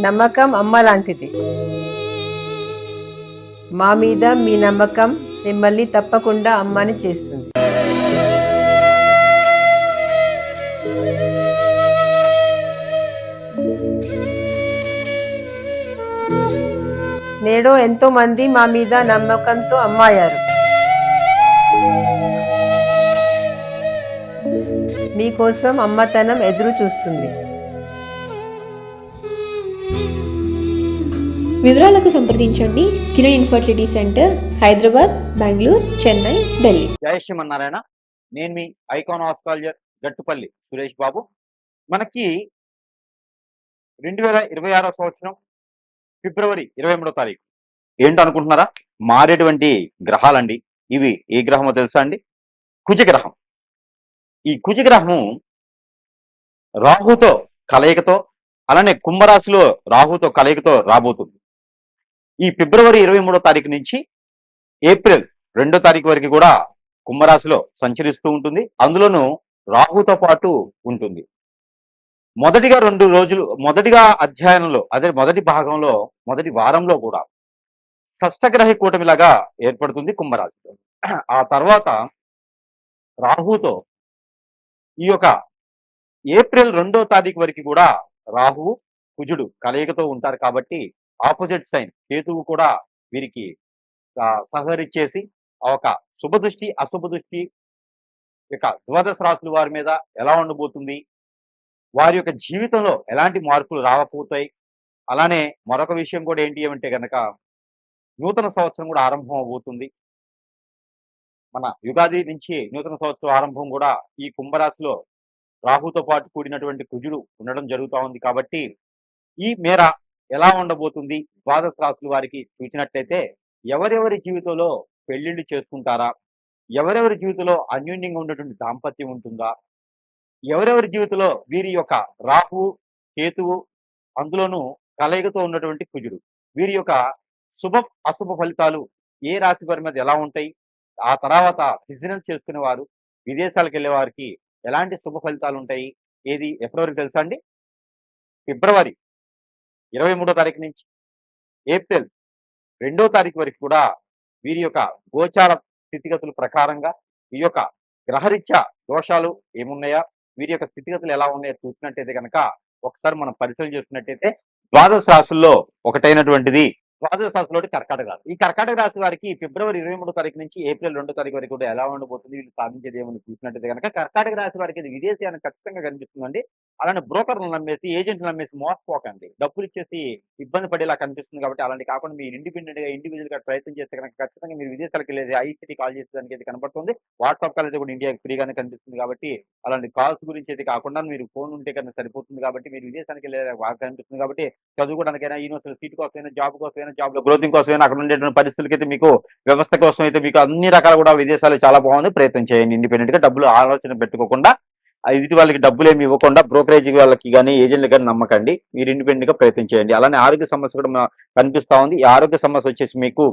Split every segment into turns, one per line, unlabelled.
నమ్మకం అమ్మ లాంటిది. మా మీద మీ నమ్మకం మిమ్మల్ని తప్పకుండా అమ్మని చేస్తుంది. నేడు ఎంతో మంది మా మీద నమ్మకంతో అమ్మాయారు. మీకోసం అమ్మతనం ఎదురు చూస్తుంది.
వివరాలకు సంప్రదించండి. Kiran infertility centre, Hyderabad, Bengaluru, Chennai, Delhi.
జై శ్రీమన్నారాయణ. నేను మీ ఐకాన్ ఆస్ట్రాలజర్ గట్టుపల్లి సురేష్ బాబు. మనకి 2026 సంవత్సరం ఫిబ్రవరి 23వ తారీఖు ఏంటనుకుంటున్నారా? మారేటువంటి గ్రహాలండి. ఇవి ఏ గ్రహమో తెలుసా అండి? కుజగ్రహం. ఈ కుజగ్రహము రాహుతో కలయికతో, అలానే కుంభరాశిలో రాహుతో కలయికతో రాబోతుంది. ఈ ఫిబ్రవరి 23వ తారీఖు నుంచి ఏప్రిల్ 2వ తారీఖు వరకు కూడా కుంభరాశిలో సంచరిస్తూ ఉంటుంది. అందులోనూ రాహుతో పాటు ఉంటుంది. మొదటిగా అధ్యయనంలో, అదే మొదటి భాగంలో, మొదటి వారంలో కూడా షష్టగ్రహ కూటమిలాగా ఏర్పడుతుంది కుంభరాశిలో. ఆ తర్వాత రాహుతో ఈ యొక్క ఏప్రిల్ 2వ తారీఖు వరకు కూడా రాహువు కుజుడు కలయికతో ఉంటారు. కాబట్టి ఆపోజిట్ సైన్ కేతువు కూడా వీరికి సహకరించేసి ఆ ఒక శుభ దృష్టి అశుభ దృష్టి యొక్క ద్వాదశ రాశుల వారి మీద ఎలా ఉండబోతుంది, వారి యొక్క జీవితంలో ఎలాంటి మార్పులు రాకపోతాయి. అలానే మరొక విషయం కూడా ఏంటి అంటే కనుక నూతన సంవత్సరం కూడా ఆరంభం అవబోతుంది. మన యుగాది నుంచి నూతన సంవత్సరం ఆరంభం కూడా ఈ కుంభరాశిలో రాహుతో పాటు కూడినటువంటి కుజుడు ఉండడం జరుగుతూ ఉంది. కాబట్టి ఈ మేర ఎలా ఉండబోతుంది ద్వాదశ రాశుల వారికి చూసినట్లయితే, ఎవరెవరి జీవితంలో పెళ్లిళ్ళు చేసుకుంటారా, ఎవరెవరి జీవితంలో అన్యోన్యంగా ఉన్నటువంటి దాంపత్యం ఉంటుందా, ఎవరెవరి జీవితంలో వీరి యొక్క రాహు కేతువు అందులోనూ కలయికతో ఉన్నటువంటి కుజుడు, వీరి యొక్క శుభ అశుభ ఫలితాలు ఏ రాశి వారి మీద ఎలా ఉంటాయి, ఆ తర్వాత బిజినెస్ చేసుకునే వారు, విదేశాలకు వెళ్ళే వారికి ఎలాంటి శుభ ఫలితాలు ఉంటాయి, ఏది ఎప్పటివరకు తెలుసా అండి? ఫిబ్రవరి 23వ తారీఖు నుంచి ఏప్రిల్ 2వ తారీఖు వరకు కూడా వీరి యొక్క గోచార స్థితిగతుల ప్రకారంగా ఈ యొక్క గ్రహరీత్యా దోషాలు ఏమున్నాయా, వీరి యొక్క స్థితిగతులు ఎలా ఉన్నాయో చూసినట్టయితే కనుక ఒకసారి మనం పరిశీలన చేస్తున్నట్టయితే ద్వాదశ రాశుల్లో ఒకటైనటువంటిది ద్వాదశ రాశిలో కర్కాటక రాశి. ఈ కర్కాటక రాశి వారికి ఫిబ్రవరి 23వ తారీఖు నుంచి ఏప్రిల్ 2వ తారీఖు వరకు కూడా ఎలా ఉండబోతుంది, వీళ్ళు సాధించేది ఏమని చూసినట్టయితే కనుక కర్కాటక రాశి వారికి ఇది విదేశీయాన్ని ఖచ్చితంగా కనిపిస్తుందండి. అలానే బ్రోకర్లు నమ్మేసి, ఏజెంట్లు నమ్మేసి మోసపోకండి, డబ్బులు ఇచ్చేసి ఇబ్బంది పడేలా కనిపిస్తుంది. కాబట్టి అలాంటి కాకుండా మీరు ఇండిపెండెంట్ గా ఇండివిజువల్ గా ప్రయత్నం చేస్తే కనుక ఖచ్చితంగా మీరు విదేశాలకు వెళ్ళేది ఐసిటీ కాల్ చేసేదానికి అయితే కనబడుతుంది. వాట్సాప్ కాల్ అయితే కూడా ఇండియాకి ఫ్రీగానే కనిపిస్తుంది. కాబట్టి అలాంటి కాల్స్ గురించి అయితే కాకుండా మీరు ఫోన్ ఉంటే కన్నా సరిపోతుంది. కాబట్టి మీరు విదేశానికి వెళ్ళే బాగా కనిపిస్తుంది. కాబట్టి చదువుకోవడానికైనా, యూనివర్సిటీ సీట్ కోసమైనా, జాబ్ కోసమైనా, జాబ్ లో గ్రోతింగ్ కోసమైనా, అక్కడ ఉండేటువంటి పరిస్థితులకి అయితే మీకు వ్యవస్థ కోసం అయితే మీకు అన్ని రకాల కూడా విదేశాలు చాలా బాగుంది. ప్రయత్నం చేయండి. ఇండిపెండెంట్ గా డబ్బులు ఆలోచన పెట్టుకోకుండా, ఇది వాళ్ళకి డబ్బులు ఏమి ఇవ్వకుండా బ్రోకరేజ్ వాళ్ళకి కానీ ఏజెంట్లకు కానీ నమ్మకండి. మీరు ఇండిపెండెంట్ గా ప్రయత్నం చేయండి. అలానే ఆరోగ్య సమస్య కూడా కనిపిస్తా ఉంది. ఈ ఆరోగ్య సమస్య వచ్చేసి మీకు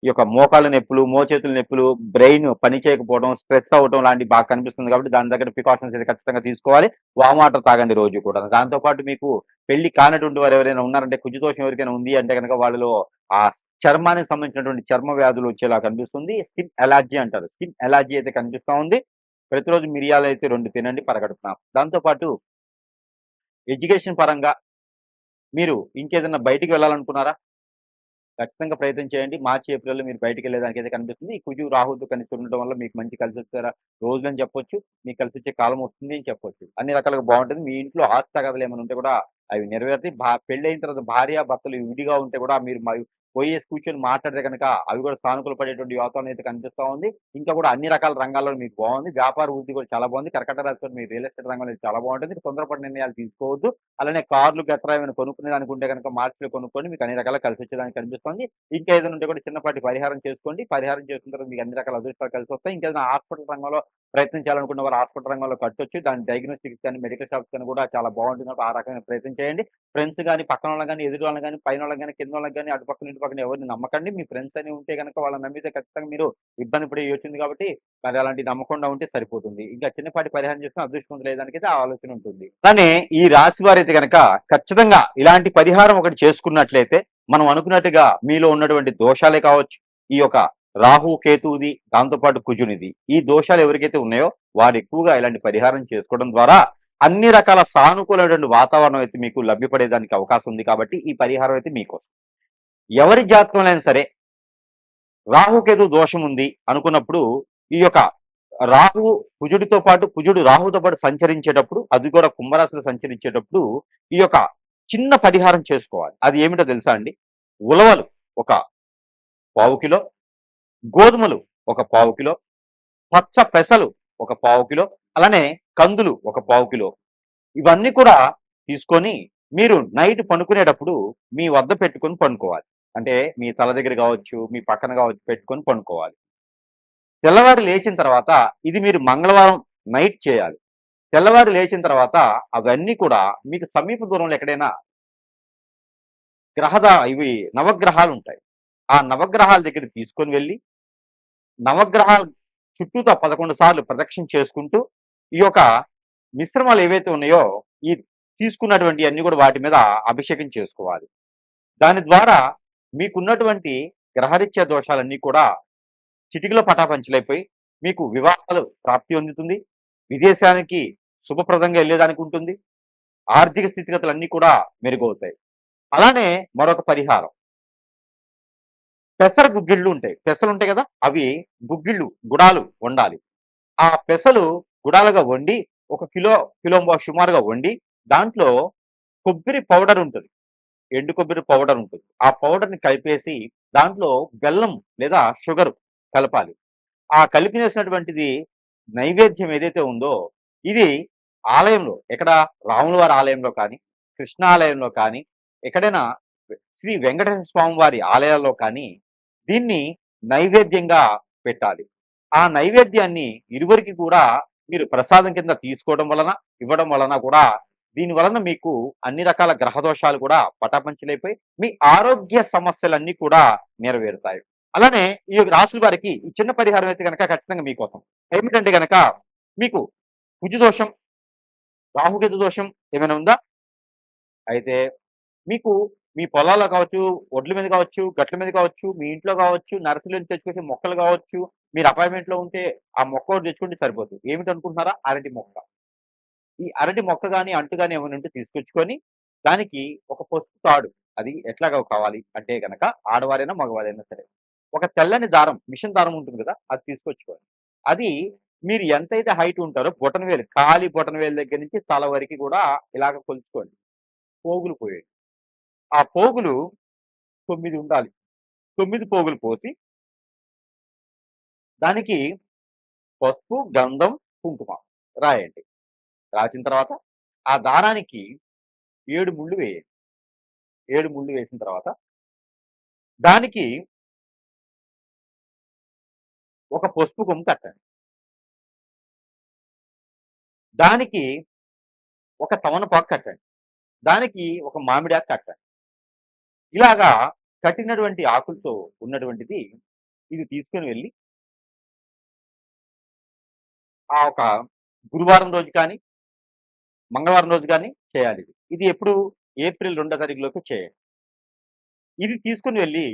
ఈ యొక్క మోకాళ్ళ నొప్పులు, మోచేతుల నొప్పులు, బ్రెయిన్ పని చేయకపోవడం, స్ట్రెస్ అవడం లాంటివి బాగా కనిపిస్తుంది. కాబట్టి దాని దగ్గర ప్రికాషన్స్ అయితే ఖచ్చితంగా తీసుకోవాలి. వామ్ వాటర్ తాగండి రోజు కూడా. దాంతో పాటు మీకు పెళ్లి కానటువంటి వారు ఎవరైనా ఉన్నారంటే, కుజదోషం ఎవరికైనా ఉంది అంటే కనుక వాళ్ళలో ఆ చర్మానికి సంబంధించినటువంటి చర్మ వ్యాధులు వచ్చేలా కనిపిస్తుంది. స్కిన్ ఎలర్జీ అంటారు, స్కిన్ ఎలర్జీ అయితే కనిపిస్తా ఉంది. ప్రతిరోజు మిరియాలు అయితే 2 తినండి పరగడుపున. దాంతో పాటు ఎడ్యుకేషన్ పరంగా మీరు ఇంకేదైనా బయటికి వెళ్ళాలనుకున్నారా? ఖచ్చితంగా ప్రయత్నం చేయండి. మార్చి, ఏప్రిల్‌లో మీరు బయటికి వెళ్ళేదానికి అయితే కనిపిస్తుంది. ఈ కుజు, రాహుతో కలిసి ఉండడం వల్ల మీకు మంచి కలిసొచ్చే రోజులని చెప్పొచ్చు. మీకు కలిసొచ్చే కాలం వస్తుంది అని చెప్పొచ్చు. అన్ని రకాలుగా బాగుంటుంది. మీ ఇంట్లో ఆస్తి తగాదాలు ఏమైనా ఉంటే కూడా అవి నెరవేరుతాయి. పెళ్ళైన తర్వాత భార్య, భర్తలు విడిగా ఉంటే కూడా మీరు పోయేసి కూర్చొని మాట్లాడితే కనుక అవి కూడా సానుకూల పడేటువంటి వాతావరణం అయితే కనిపిస్తా ఉంది. ఇంకా కూడా అన్ని రకాల రంగాల్లో మీకు బాగుంది. వ్యాపార వృద్ధి కూడా చాలా బాగుంది. కర్కాటక రాశిలో మీరు రియల్ ఎస్టేట్ రంగంలో చాలా బాగుంటుంది. తొందరపడి నిర్ణయాలు తీసుకోవద్దు. అలానే కార్లు గట్రా ఏమైనా కొనుక్కునే దానికి ఉంటే కనుక మార్చిలో కొనుక్కొని మీకు అన్ని రకాల కలిసి వచ్చేదానికి కనిపిస్తుంది. ఇంకా ఏదైనా ఉంటే కూడా చిన్నపాటి పరిహారం చేసుకోండి. పరిహారం చేసుకున్న తర్వాత మీకు అన్ని రకాల అదృష్టాలు కలిసి వస్తాయి. ఇంకేదైనా హాస్పిటల్ రంగంలో ప్రయత్నం చేయాలనుకున్న వారు హాస్పిటల్ రంగంలో కట్టొచ్చు. దాని డయాగ్నోస్టిక్స్ కానీ, మెడికల్ షాప్స్ కానీ కూడా చాలా బాగుంటుంది. ఆ రకమైన ప్రయత్నం చేయండి. ఫ్రెండ్స్ కానీ, పక్కన వాళ్ళని కానీ, ఎదుటి వాళ్ళని కానీ, పైన వాళ్ళని కానీ, కింద వాళ్ళకి కానీ, అటుపక్కన ఇటు చుట్టుపక్కల ఎవరిని నమ్మకండి. మీ ఫ్రెండ్స్ అని ఉంటే గనక వాళ్ళని నమ్మితే ఖచ్చితంగా మీరు ఇబ్బంది పడే యోచన కాబట్టి మరి అలాంటివి నమ్మకుండా ఉంటే సరిపోతుంది. ఇంకా చిన్నపాటి పరిహారం చేసుకొని అదృష్టవంతులు అయ్యేదానికైతే ఆ ఆలోచన ఉంటుంది. అలానే ఈ రాశి వారైతే గనక ఖచ్చితంగా ఇలాంటి పరిహారం ఒకటి చేసుకున్నట్లయితే మనం అనుకున్నట్టుగా మీలో ఉన్నటువంటి దోషాలే కావచ్చు, ఈ యొక్క రాహు కేతువుది, దాంతోపాటు కుజునిది, ఈ దోషాలు ఎవరికైతే ఉన్నాయో వారు ఎక్కువగా ఇలాంటి పరిహారం చేసుకోవడం ద్వారా అన్ని రకాల సానుకూలమైనటువంటి వాతావరణం అయితే మీకు లభ్యపడేదానికి అవకాశం ఉంది. కాబట్టి ఈ పరిహారం అయితే మీకోసం. ఎవరి జాతకంలో అయినా సరే రాహుకేతు దోషం ఉంది అనుకున్నప్పుడు ఈ యొక్క రాహువు కుజుడితో పాటు, కుజుడు రాహుతో పాటు సంచరించేటప్పుడు, అది కూడా కుంభరాశిలో సంచరించేటప్పుడు ఈ యొక్క చిన్న పరిహారం చేసుకోవాలి. అది ఏమిటో తెలుసా అండి? ఉలవలు ఒక పావు కిలో, గోధుమలు ఒక పావు కిలో, పచ్చ పెసలు ఒక పావు కిలో, అలానే కందులు ఒక పావు కిలో, ఇవన్నీ కూడా తీసుకొని మీరు నైట్ పనుకునేటప్పుడు మీ వద్ద పెట్టుకొని పనుకోవాలి. అంటే మీ తల దగ్గర కావచ్చు, మీ పక్కన కావచ్చు పెట్టుకొని పనుకోవాలి. తెల్లవారి లేచిన తర్వాత ఇది మీరు మంగళవారం నైట్ చేయాలి. తెల్లవారి లేచిన తర్వాత అవన్నీ కూడా మీకు సమీప దూరంలో ఎక్కడైనా ఇవి నవగ్రహాలు ఉంటాయి. ఆ నవగ్రహాల దగ్గర తీసుకొని వెళ్ళి నవగ్రహాల చుట్టూతా 11 సార్లు ప్రదక్షిణ చేసుకుంటూ ఈ యొక్క మిశ్రమాలు ఏవైతే ఉన్నాయో ఈ తీసుకున్నటువంటి అన్ని కూడా వాటి మీద అభిషేకం చేసుకోవాలి. దాని ద్వారా మీకున్నటువంటి గ్రహరీత్యా దోషాలన్నీ కూడా చిటికలో పటాపంచలైపోయి మీకు వివాహాలు ప్రాప్తి పొందుతుంది. విదేశానికి శుభప్రదంగా వెళ్ళేదానికి ఉంటుంది. ఆర్థిక స్థితిగతులన్నీ కూడా మెరుగవుతాయి. అలానే మరొక పరిహారం, పెసర గుగ్గిళ్ళు ఉంటాయి. పెసలు ఉంటాయి కదా, అవి గుడాలు వండాలి. ఆ పెసలు గుడాలుగా వండి ఒక కిలో సుమారుగా వండి దాంట్లో కొబ్బరి పౌడర్ ఉంటుంది, ఎండు కొబ్బరి పౌడర్ ఉంటుంది. ఆ పౌడర్ని కలిపేసి దాంట్లో బెల్లం లేదా షుగర్ కలపాలి. ఆ కలిపినేసినటువంటిది నైవేద్యం ఏదైతే ఉందో ఇది ఆలయంలో, ఎక్కడ రాముల వారి ఆలయంలో కానీ, కృష్ణ ఆలయంలో కానీ, ఎక్కడైనా శ్రీ వెంకటేశ్వర స్వామి వారి ఆలయాల్లో కానీ దీన్ని నైవేద్యంగా పెట్టాలి. ఆ నైవేద్యాన్ని ఇరువురికి కూడా మీరు ప్రసాదం కింద తీసుకోవడం వలన, ఇవ్వడం వలన కూడా దీని వలన మీకు అన్ని రకాల గ్రహ దోషాలు కూడా పటాపంచలైపోయి మీ ఆరోగ్య సమస్యలన్నీ కూడా నెరవేరుతాయి. అలానే ఈ రాశుల వారికి ఈ చిన్న పరిహారం అయితే కనుక ఖచ్చితంగా మీకోసం. ఏమిటంటే గనక మీకు కుజు దోషం, రాహుకేతు దోషం ఏమైనా ఉందా? అయితే మీకు మీ పొలాల్లో కావచ్చు, ఒడ్ల మీద కావచ్చు, గట్ల మీద కావచ్చు, మీ ఇంట్లో కావచ్చు, నర్సరీలో నుంచి తెచ్చుకొచ్చే మొక్కలు కావచ్చు, మీరు అపార్ట్మెంట్లో ఉంటే ఆ మొక్క ఒకటి తెచ్చుకుంటే సరిపోతుంది. ఏమిటనుకుంటున్నారా? అరటి మొక్క. ఈ అరటి మొక్క గాని, అంటు గాని ఏమైనా ఉంటే తీసుకొచ్చుకొని దానికి ఒక పసుపు తాడు, అది ఎట్లాగా కావాలి అంటే గనక ఆడవారైనా, మగవారైనా సరే ఒక తెల్లని దారం, మిషన్ దారం ఉంటుంది కదా, అది తీసుకొచ్చుకోవాలి. అది మీరు ఎంతైతే హైట్ ఉంటారో బొటనవేలు, ఖాళీ బొటనవేలు దగ్గర నుంచి తల వరకు కూడా ఇలాగ కొలుచుకోండి. పోగులు పోయండి. ఆ పోగులు 9 ఉండాలి. 9 పోగులు పోసి దానికి పసుపు, గంధం, కుంకుమ రాయండి. రాసిన తర్వాత ఆ దారానికి 7 ముళ్ళు వేయండి. 7 ముళ్ళు వేసిన తర్వాత దానికి ఒక పసుపు కొమ్ము కట్టండి. దానికి ఒక తమలపాకు కట్టండి. దానికి ఒక మామిడాకు కట్టండి. ఇలాగా కట్టినటువంటి ఆకులతో ఉన్నటువంటిది ఇది తీసుకొని వెళ్ళి ఆ ఒక గురువారం రోజు కానీ, మంగళవారం రోజు కానీ చేయాలి. ఇది ఎప్పుడు? ఏప్రిల్ 2వ తారీఖులోపు చేయండి. ఇది తీసుకొని వెళ్ళి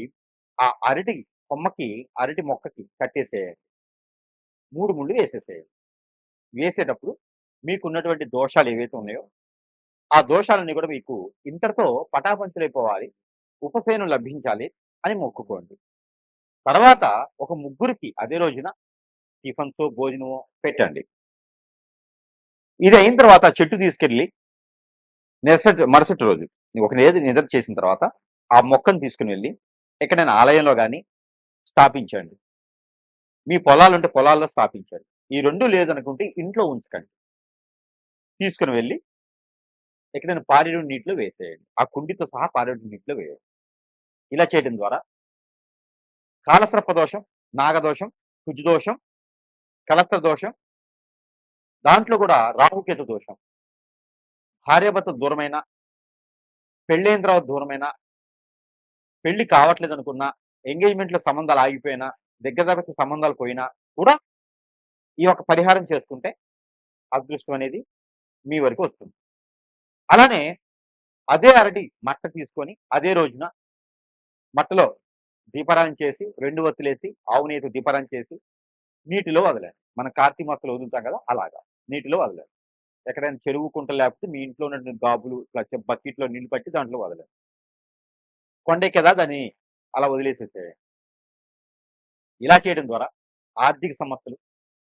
ఆ అరటి కొమ్మకి, అరటి మొక్కకి కట్టేసేయండి. 3 ముళ్ళు వేసేసేయండి. వేసేటప్పుడు మీకున్నటువంటి దోషాలు ఏవైతే ఉన్నాయో ఆ దోషాలన్నీ కూడా మీకు ఇంతటితో పటాపంచలైపోవాలి, ఉపశమనం లభించాలి అని మొక్కుకోండి. తర్వాత ఒక ముగ్గురికి అదే రోజున టిఫిన్సో, భోజనమో పెట్టండి. ఇది అయిన తర్వాత చెట్టు తీసుకెళ్ళి మరుసటి రోజు ఒక నిద్ర చేసిన తర్వాత ఆ మొక్కను తీసుకుని వెళ్ళి ఎక్కడైనా ఆలయంలో కానీ స్థాపించండి. మీ పొలాలు ఉంటే పొలాల్లో స్థాపించండి. ఈ 2 లేదనుకుంటే ఇంట్లో ఉంచకండి. తీసుకుని వెళ్ళి ఎక్కడైనా పారేడు నీటిలో వేసేయండి. ఆ కుండితో సహా పారేడు నీటిలో వేయండి. ఇలా చేయడం ద్వారా కాలసర్ప దోషం, నాగదోషం, కుజదోషం, కలస్త్ర దోషం, దాంట్లో కూడా రాహుకేతు దోషం, భార్యాభర్త దూరమైన, పెళ్ళైన తర్వాత దూరమైన, పెళ్లి కావట్లేదు అనుకున్నా, ఎంగేజ్మెంట్లో సంబంధాలు ఆగిపోయినా, దగ్గర దగ్గర సంబంధాలు పోయినా కూడా ఈ యొక్క పరిహారం చేసుకుంటే అదృష్టం అనేది మీ వరకు వస్తుంది. అలానే అదే అరటి మట్ట తీసుకొని అదే రోజున మట్టలో దీపారాధన చేసి 2 ఒత్తులేసి ఆవు నెయ్యితో దీపారాధన చేసి నీటిలో వదలాలి. మనం కార్తీక మాసంలో వదులుతాం కదా! అలాగా నీటిలో వదలాలి. ఎక్కడైనా చెరువు, కుంట లేకపోతే మీ ఇంట్లో ఉన్నటువంటి గాబులు ఇట్లా బకెట్‌లో నీళ్లు పట్టి దాంట్లో వదలాలి. కొండెక్కేదా దాన్ని అలా వదిలేసేసేయాలి. ఇలా చేయడం ద్వారా ఆర్థిక సమస్యలు,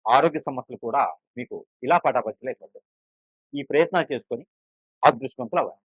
ఆరోగ్య సమస్యలు కూడా మీకు ఇలా పటాపంచలైపోతాయి. ఈ ప్రయత్నాలు చేసుకొని అదృష్టవంతులవ్వండి.